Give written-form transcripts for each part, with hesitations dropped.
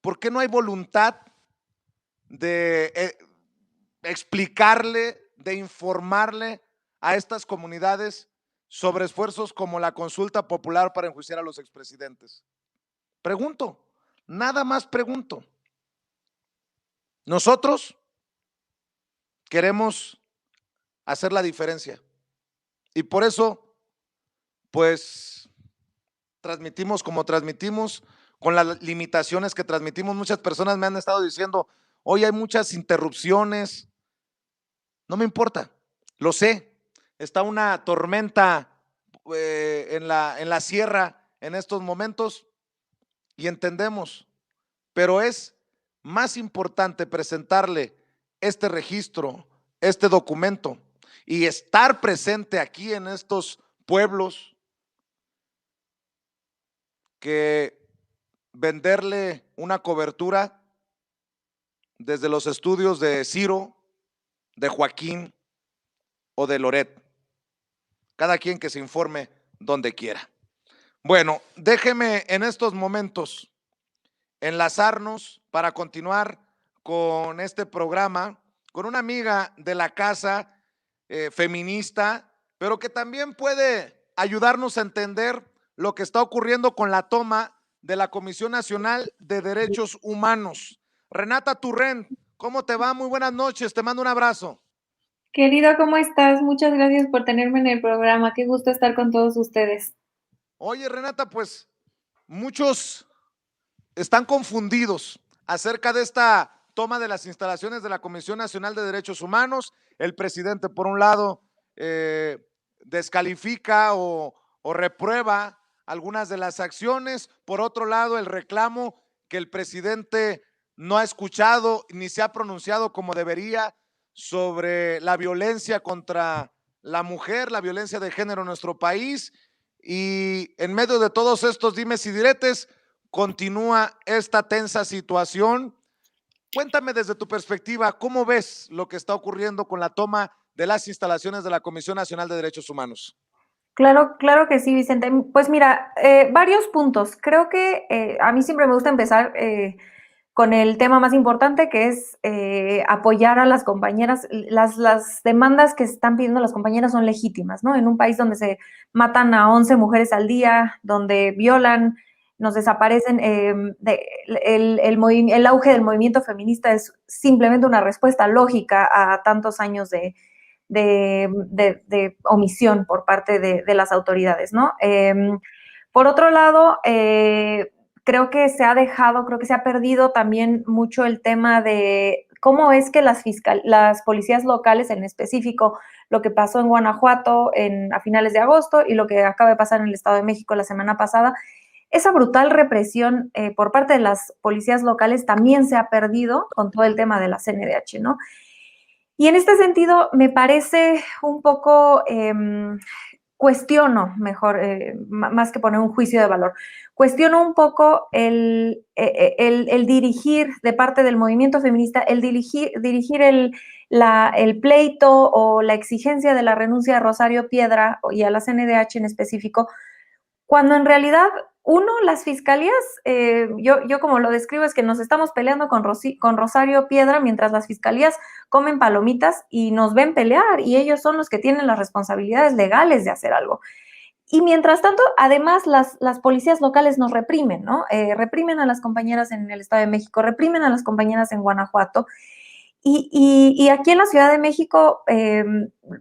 ¿Por qué no hay voluntad de explicarle, de informarle a estas comunidades sobre esfuerzos como la consulta popular para enjuiciar a los expresidentes? Pregunto, nada más pregunto. Nosotros queremos hacer la diferencia y por eso, pues, transmitimos como transmitimos, con las limitaciones que transmitimos. Muchas personas me han estado diciendo, hoy hay muchas interrupciones. No me importa, lo sé. Está una tormenta en la sierra en estos momentos y entendemos, pero es más importante presentarle este registro, este documento y estar presente aquí en estos pueblos que venderle una cobertura desde los estudios de Ciro, de Joaquín o de Loret. Cada quien que se informe donde quiera. Bueno, déjeme en estos momentos enlazarnos para continuar con este programa con una amiga de la casa, feminista, pero que también puede ayudarnos a entender lo que está ocurriendo con la toma de la Comisión Nacional de Derechos Humanos. Renata Turrén, ¿cómo te va? Muy buenas noches, te mando un abrazo. Querido, ¿cómo estás? Muchas gracias por tenerme en el programa. Qué gusto estar con todos ustedes. Oye, Renata, pues muchos están confundidos acerca de esta toma de las instalaciones de la Comisión Nacional de Derechos Humanos. El presidente, por un lado, descalifica o reprueba algunas de las acciones. Por otro lado, el reclamo que el presidente no ha escuchado ni se ha pronunciado como debería sobre la violencia contra la mujer, la violencia de género en nuestro país. Y en medio de todos estos dimes y diretes, continúa esta tensa situación. Cuéntame desde tu perspectiva, ¿cómo ves lo que está ocurriendo con la toma de las instalaciones de la Comisión Nacional de Derechos Humanos? Claro, claro que sí, Vicente. Pues mira, varios puntos. Creo que a mí siempre me gusta empezar con el tema más importante, que es apoyar a las compañeras. Las demandas que están pidiendo las compañeras son legítimas, ¿no? En un país donde se matan a 11 mujeres al día, donde violan, nos desaparecen, el auge del movimiento feminista es simplemente una respuesta lógica a tantos años de omisión por parte de las autoridades, ¿no? Por otro lado, creo que se ha perdido también mucho el tema de cómo es que las policías locales, en específico, lo que pasó en Guanajuato a finales de agosto y lo que acaba de pasar en el Estado de México la semana pasada, esa brutal represión por parte de las policías locales también se ha perdido con todo el tema de la CNDH, ¿no? Y en este sentido, me parece un poco, cuestiono, mejor, más que poner un juicio de valor, cuestiono un poco el dirigir de parte del movimiento feminista, el dirigir el pleito o la exigencia de la renuncia de Rosario Piedra y a la CNDH en específico, cuando en realidad, uno, las fiscalías, yo como lo describo es que nos estamos peleando con Rosario Piedra mientras las fiscalías comen palomitas y nos ven pelear y ellos son los que tienen las responsabilidades legales de hacer algo. Y mientras tanto, además, las policías locales nos reprimen, ¿no? Reprimen a las compañeras en el Estado de México, reprimen a las compañeras en Guanajuato. Y aquí en la Ciudad de México,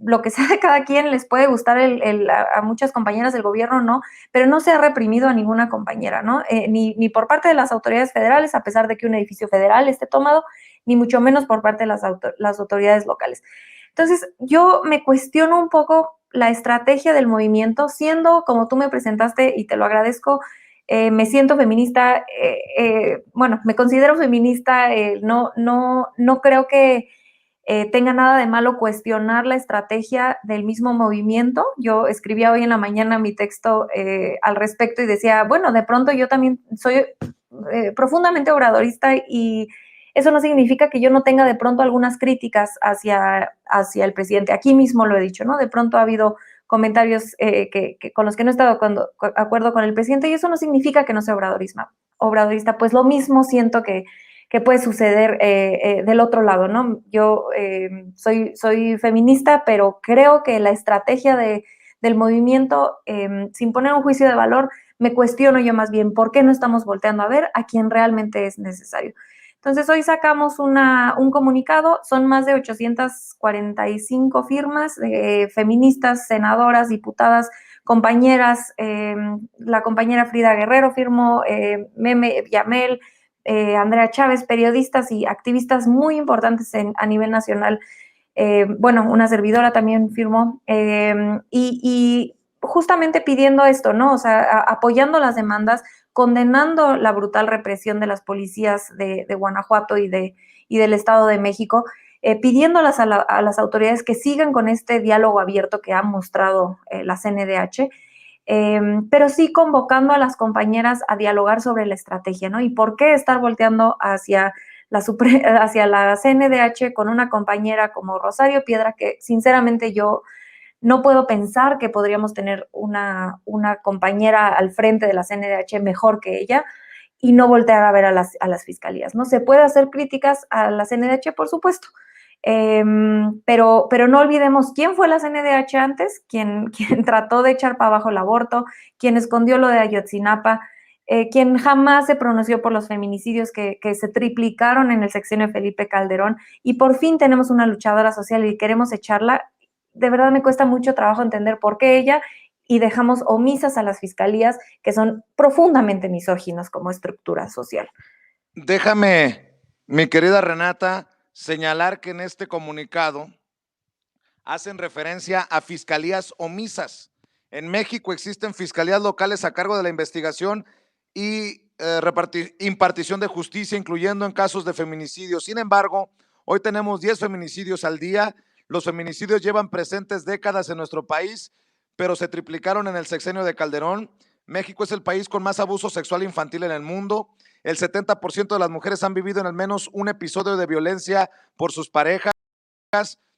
lo que sea de cada quien les puede gustar a muchas compañeras del gobierno, ¿no? Pero no se ha reprimido a ninguna compañera, ¿no? Ni por parte de las autoridades federales, a pesar de que un edificio federal esté tomado, ni mucho menos por parte de las autoridades locales. Entonces, yo me cuestiono un poco la estrategia del movimiento, siendo como tú me presentaste, y te lo agradezco, me siento feminista, bueno, me considero feminista, no creo que tenga nada de malo cuestionar la estrategia del mismo movimiento. Yo escribía hoy en la mañana mi texto al respecto y decía, bueno, de pronto yo también soy profundamente obradorista y eso no significa que yo no tenga de pronto algunas críticas hacia el presidente. Aquí mismo lo he dicho, ¿no? De pronto ha habido comentarios con los que no he estado de acuerdo con el presidente y eso no significa que no sea obradorista, pues lo mismo siento que puede suceder del otro lado, ¿no? Yo soy feminista, pero creo que la estrategia del movimiento, sin poner un juicio de valor, me cuestiono yo más bien por qué no estamos volteando a ver a quien realmente es necesario. Entonces, hoy sacamos un comunicado, son más de 845 firmas de feministas, senadoras, diputadas, compañeras, la compañera Frida Guerrero firmó, Meme Yamel, Andrea Chávez, periodistas y activistas muy importantes a nivel nacional. Bueno, una servidora también firmó, y justamente pidiendo esto, ¿no? O sea, apoyando las demandas, condenando la brutal represión de las policías de Guanajuato y del Estado de México, pidiéndolas a las autoridades que sigan con este diálogo abierto que ha mostrado la CNDH, pero sí convocando a las compañeras a dialogar sobre la estrategia, ¿no? Y por qué estar volteando hacia hacia la CNDH con una compañera como Rosario Piedra, que sinceramente yo no puedo pensar que podríamos tener una compañera al frente de la CNDH mejor que ella, y no voltear a ver a las fiscalías, ¿no? Se puede hacer críticas a la CNDH, por supuesto, pero no olvidemos quién fue la CNDH antes, quien trató de echar para abajo el aborto, quien escondió lo de Ayotzinapa, quien jamás se pronunció por los feminicidios que se triplicaron en el sexenio de Felipe Calderón, y por fin tenemos una luchadora social y queremos echarla. De verdad me cuesta mucho trabajo entender por qué ella, y dejamos omisas a las fiscalías que son profundamente misóginos como estructura social. Déjame, mi querida Renata, señalar que en este comunicado hacen referencia a fiscalías omisas. En México existen fiscalías locales a cargo de la investigación y impartición de justicia, incluyendo en casos de feminicidio. Sin embargo, hoy tenemos 10 feminicidios al día. Los feminicidios llevan presentes décadas en nuestro país, pero se triplicaron en el sexenio de Calderón. México es el país con más abuso sexual infantil en el mundo. El 70% de las mujeres han vivido en al menos un episodio de violencia por sus parejas.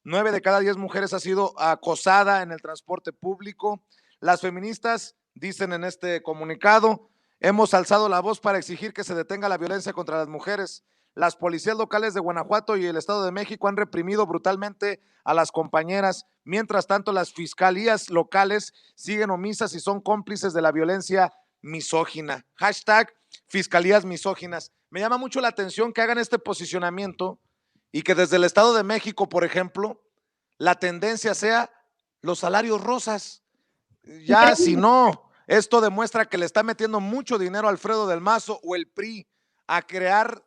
9 de cada 10 mujeres ha sido acosada en el transporte público. Las feministas dicen en este comunicado: hemos alzado la voz para exigir que se detenga la violencia contra las mujeres. Las policías locales de Guanajuato y el Estado de México han reprimido brutalmente a las compañeras. Mientras tanto, las fiscalías locales siguen omisas y son cómplices de la violencia misógina. Hashtag fiscalías misóginas. Me llama mucho la atención que hagan este posicionamiento y que desde el Estado de México, por ejemplo, la tendencia sea los salarios rosas. Ya si no, esto demuestra que le está metiendo mucho dinero a Alfredo del Mazo o el PRI a crear,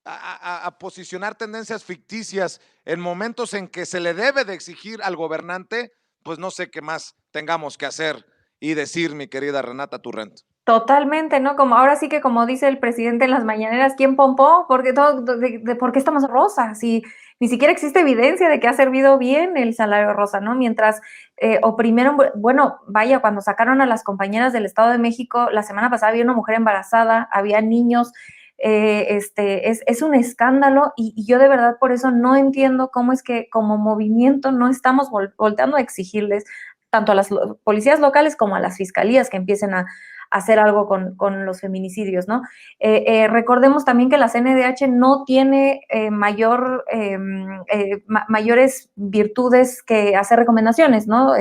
a posicionar tendencias ficticias en momentos en que se le debe de exigir al gobernante. Pues no sé qué más tengamos que hacer y decir, mi querida Renata Turrent. Totalmente, ¿no? Como ahora sí que, como dice el presidente en las mañaneras, ¿quién pompó? Porque ¿por qué estamos rosas? Si ni siquiera existe evidencia de que ha servido bien el salario rosa, ¿no? Mientras oprimieron, bueno, vaya, cuando sacaron a las compañeras del Estado de México, la semana pasada había una mujer embarazada, había niños, es un escándalo, y yo de verdad por eso no entiendo cómo es que como movimiento no estamos volteando a exigirles tanto a las policías locales como a las fiscalías que empiecen a hacer algo con los feminicidios, ¿no? Recordemos también que la CNDH no tiene mayores virtudes que hacer recomendaciones, ¿no?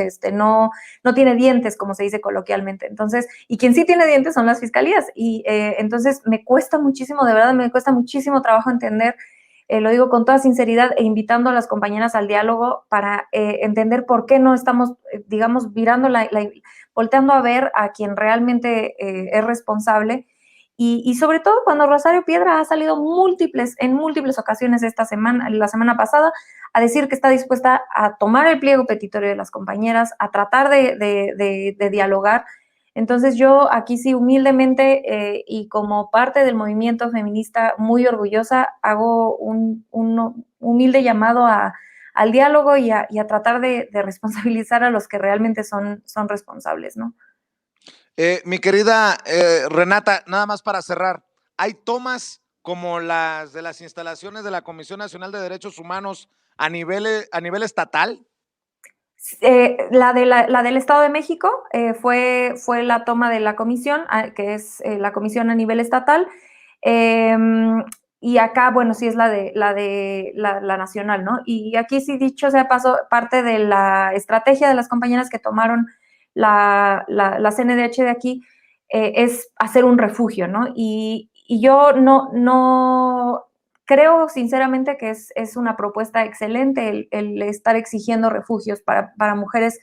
No tiene dientes, como se dice coloquialmente. Entonces, y quien sí tiene dientes son las fiscalías. Y entonces me cuesta muchísimo, de verdad, me cuesta muchísimo trabajo entender, lo digo con toda sinceridad, e invitando a las compañeras al diálogo para entender por qué no estamos, digamos, volteando a ver a quien realmente es responsable, y sobre todo cuando Rosario Piedra ha salido en múltiples ocasiones la semana pasada, a decir que está dispuesta a tomar el pliego petitorio de las compañeras, a tratar de dialogar. Entonces yo aquí sí humildemente, y como parte del movimiento feminista muy orgullosa, hago un humilde llamado al diálogo y a tratar de responsabilizar a los que realmente son responsables, ¿no? Mi querida Renata, nada más para cerrar, ¿hay tomas como las de las instalaciones de la Comisión Nacional de Derechos Humanos a nivel estatal? La del Estado de México fue la toma de la comisión, que es la comisión a nivel estatal. Y acá, bueno, sí es la nacional, ¿no? Y aquí sí, dicho sea paso, parte de la estrategia de las compañeras que tomaron la CNDH de aquí es hacer un refugio, ¿no? Y yo no creo sinceramente que es una propuesta excelente el estar exigiendo refugios para mujeres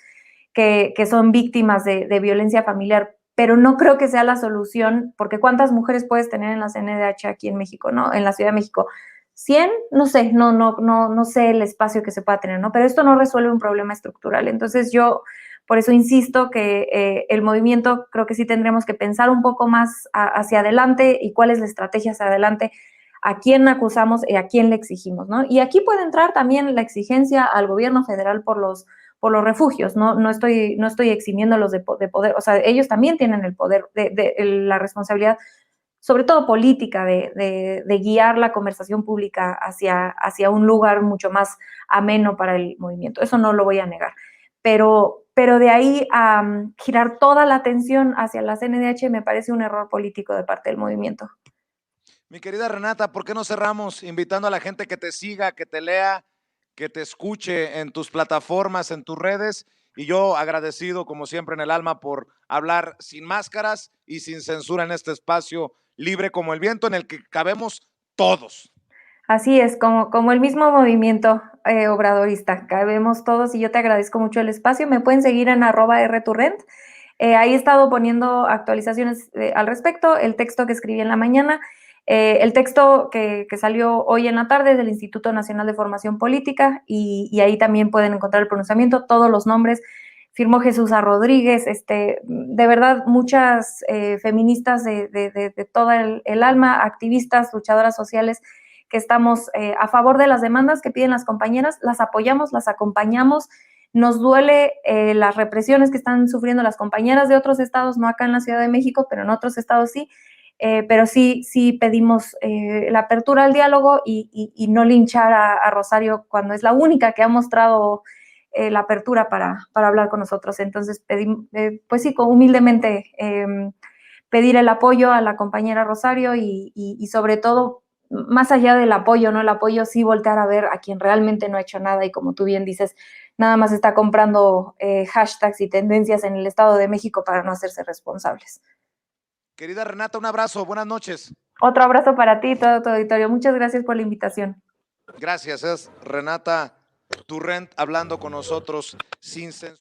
que son víctimas de violencia familiar, pero no creo que sea la solución, porque ¿cuántas mujeres puedes tener en la CNDH aquí en México, ¿no? En la Ciudad de México. ¿100? No sé, no sé el espacio que se pueda tener, ¿no? Pero esto no resuelve un problema estructural. Entonces yo por eso insisto que el movimiento creo que sí tendremos que pensar un poco más hacia adelante y cuál es la estrategia hacia adelante, a quién acusamos y a quién le exigimos, ¿no? Y aquí puede entrar también la exigencia al gobierno federal por los refugios, no estoy eximiéndolos de poder, o sea, ellos también tienen el poder, la responsabilidad, sobre todo política, de guiar la conversación pública hacia un lugar mucho más ameno para el movimiento. Eso no lo voy a negar. Pero de ahí a girar toda la atención hacia la CNDH me parece un error político de parte del movimiento. Mi querida Renata, ¿por qué no cerramos invitando a la gente que te siga, que te lea, que te escuche en tus plataformas, en tus redes? Y yo agradecido, como siempre, en el alma por hablar sin máscaras y sin censura en este espacio libre como el viento en el que cabemos todos. Así es, como el mismo movimiento obradorista, cabemos todos y yo te agradezco mucho el espacio. Me pueden seguir en @rturrent. Ahí he estado poniendo actualizaciones al respecto, el texto que escribí en la mañana, el texto que salió hoy en la tarde del Instituto Nacional de Formación Política y ahí también pueden encontrar el pronunciamiento, todos los nombres. Firmó Jesús A. Rodríguez, de verdad muchas feministas de todo el alma, activistas, luchadoras sociales, que estamos a favor de las demandas que piden las compañeras, las apoyamos, las acompañamos. Nos duele las represiones que están sufriendo las compañeras de otros estados, no acá en la Ciudad de México, pero en otros estados sí. Pero sí pedimos la apertura al diálogo y no linchar a Rosario cuando es la única que ha mostrado la apertura para hablar con nosotros. Entonces, pues sí, humildemente pedir el apoyo a la compañera Rosario y sobre todo, más allá del apoyo, ¿no? El apoyo sí voltear a ver a quien realmente no ha hecho nada y como tú bien dices, nada más está comprando hashtags y tendencias en el Estado de México para no hacerse responsables. Querida Renata, un abrazo, buenas noches. Otro abrazo para ti y todo tu auditorio. Muchas gracias por la invitación. Gracias, es Renata Turrent hablando con nosotros sin censura.